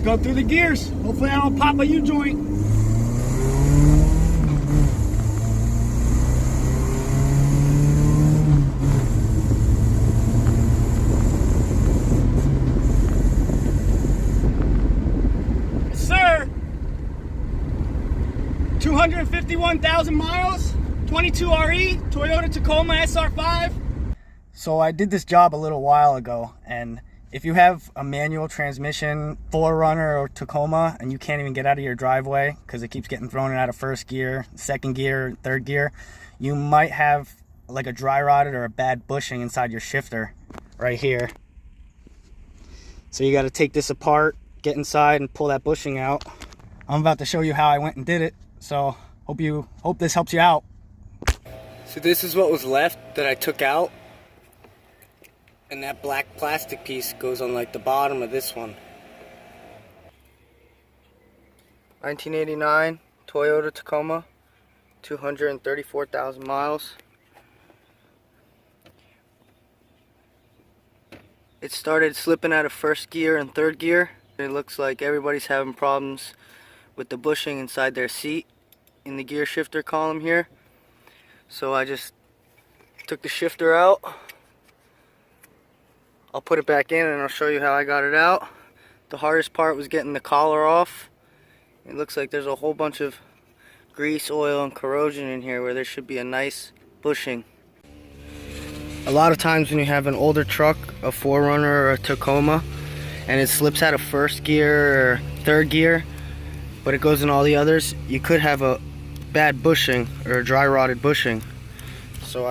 go through the gears. Hopefully I don't pop a U-joint. Sir, 251,000 miles, 22 RE, Toyota Tacoma SR5. So I did this job a little while ago, and if you have a manual transmission, 4Runner or Tacoma, and you can't even get out of your driveway because it keeps getting thrown out of first gear, second gear, third gear, you might have like a dry rotted or a bad bushing inside your shifter right here. So you got to take this apart, get inside and pull that bushing out. I'm about to show you how I went and did it, so hope this helps you out. So this is what was left that I took out. And that black plastic piece goes on like the bottom of this one. 1989 Toyota Tacoma, 234,000 miles. It started slipping out of first gear and third gear. It looks like everybody's having problems with the bushing inside their seat in the gear shifter column here. So I just took the shifter out. I'll put it back in and I'll show you how I got it out. The hardest part was getting the collar off. It looks like there's a whole bunch of grease, oil, and corrosion in here where there should be a nice bushing. A lot of times when you have an older truck, a 4Runner or a Tacoma, and it slips out of first gear or third gear, but it goes in all the others, you could have a bad bushing or a dry rotted bushing. So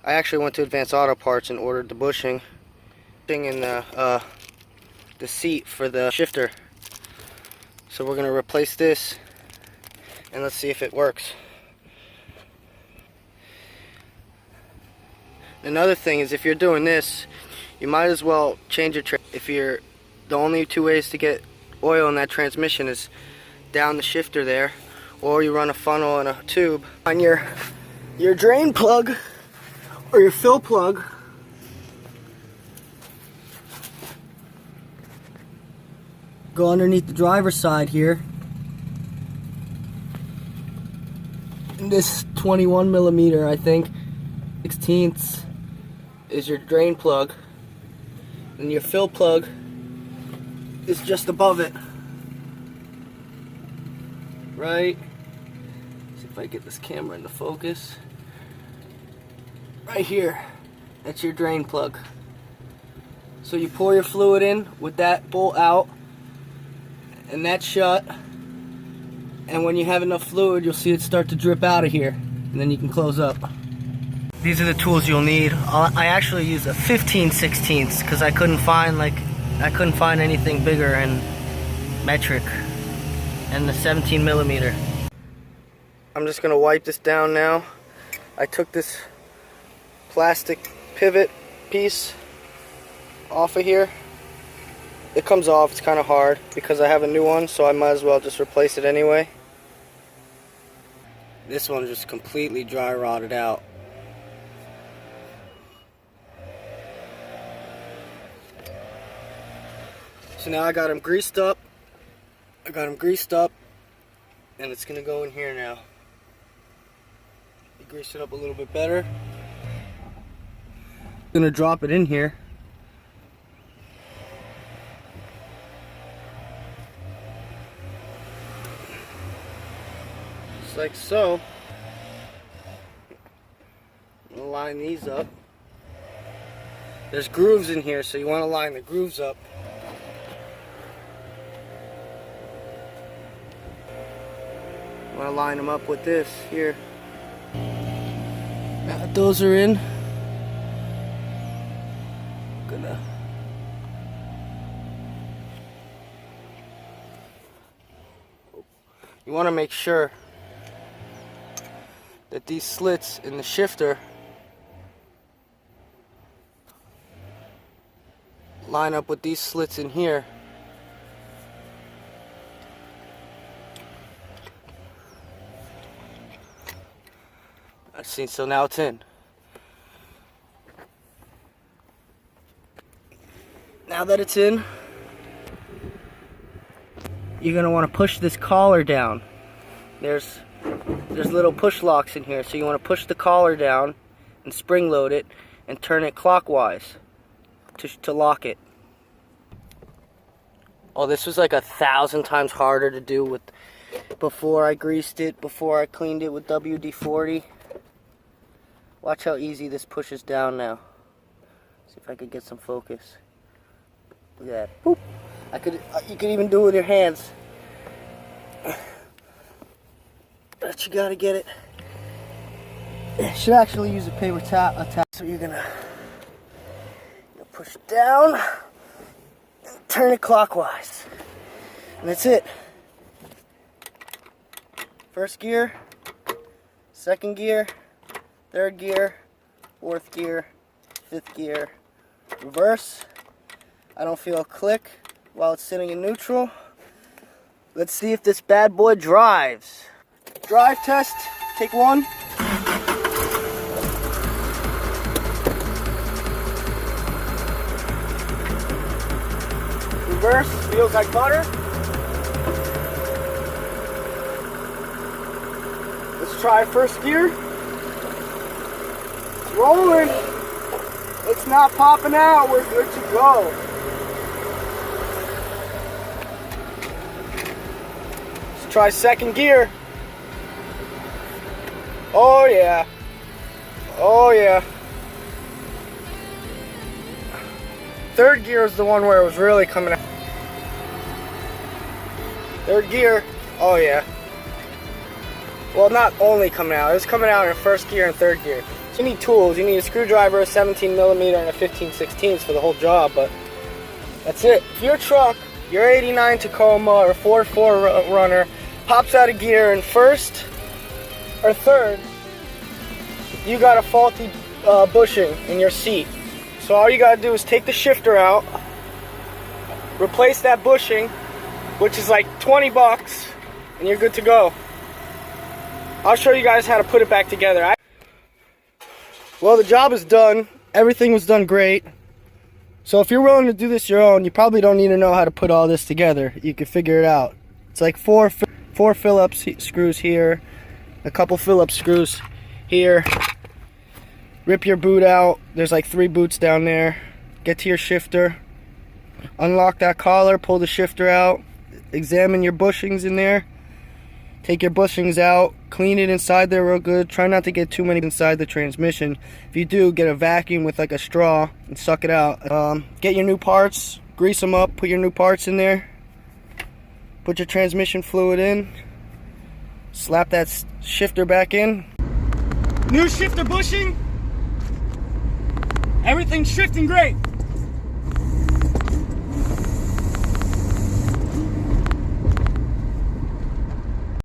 I actually went to Advanced Auto Parts and ordered the bushing in the seat for the shifter. So we're gonna replace this and let's see if it works. Another thing is, if you're doing this, you might as well change your if you're the only two ways to get oil in that transmission is down the shifter there, or you run a funnel and a tube on your drain plug or your fill plug. Go underneath the driver's side here. And this 21 millimeter, I think, 16ths is your drain plug, and your fill plug is just above it. Right? See if I get this camera into focus. Right here, that's your drain plug. So you pour your fluid in with that bolt out and that shut, and when you have enough fluid, you'll see it start to drip out of here, and then you can close up. These are the tools you'll need. I actually use a 15/16 because I couldn't find anything bigger in metric, and the 17 millimeter. I'm just gonna wipe this down now. I took this plastic pivot piece off of here. It comes off, it's kind of hard because I have a new one, so I might as well just replace it anyway. This one's just completely dry rotted out. So now I got them greased up. And it's gonna go in here now. Grease it up a little bit better. Gonna drop it in here. Just like so. We'll line these up. There's grooves in here, so you want to line the grooves up. You want to line them up with this here. Now that those are in, you want to make sure that these slits in the shifter line up with these slits in here. See, so now it's in. Now that it's in, you're gonna want to push this collar down. There's little push locks in here, so you want to push the collar down and spring load it and turn it clockwise to lock it. Oh, this was like 1,000 times harder to do with before I greased it, before I cleaned it with WD-40. Watch how easy this pushes down now. See if I could get some focus. Look at that. Boop. You could even do it with your hands. But you gotta get it. You should actually use a paper towel. So you're gonna push down and turn it clockwise. And that's it. First gear, second gear, third gear, fourth gear, fifth gear, reverse. I don't feel a click while it's sitting in neutral. Let's see if this bad boy drives. Drive test, take one. Reverse, feels like butter. Let's try first gear. It's rolling. It's not popping out, we're good to go. Let's try second gear. Oh yeah. Oh yeah. Third gear is the one where it was really coming out. Third gear. Oh yeah. Well, not only coming out. It was coming out in first gear and third gear. So you need tools. You need a screwdriver, a 17mm, and a 15/16 for the whole job, but that's it. If your truck, your 89 Tacoma or 4.4 runner, pops out of gear in first or third, you got a faulty bushing in your seat. So all you gotta do is take the shifter out, replace that bushing, which is like 20 bucks, and you're good to go. I'll show you guys how to put it back together. Well, the job is done. Everything was done great. So if you're willing to do this your own, you probably don't need to know how to put all this together. You can figure it out. It's like four Phillips screws here, a couple Phillips screws here. Rip your boot out. There's like 3 boots down there. Get to your shifter. Unlock that collar, pull the shifter out. Examine your bushings in there. Take your bushings out. Clean it inside there real good. Try not to get too many inside the transmission. If you do, get a vacuum with like a straw and suck it out. Get your new parts. Grease them up. Put your new parts in there. Put your transmission fluid in. Slap that shifter back in. New shifter bushing. Everything's shifting great.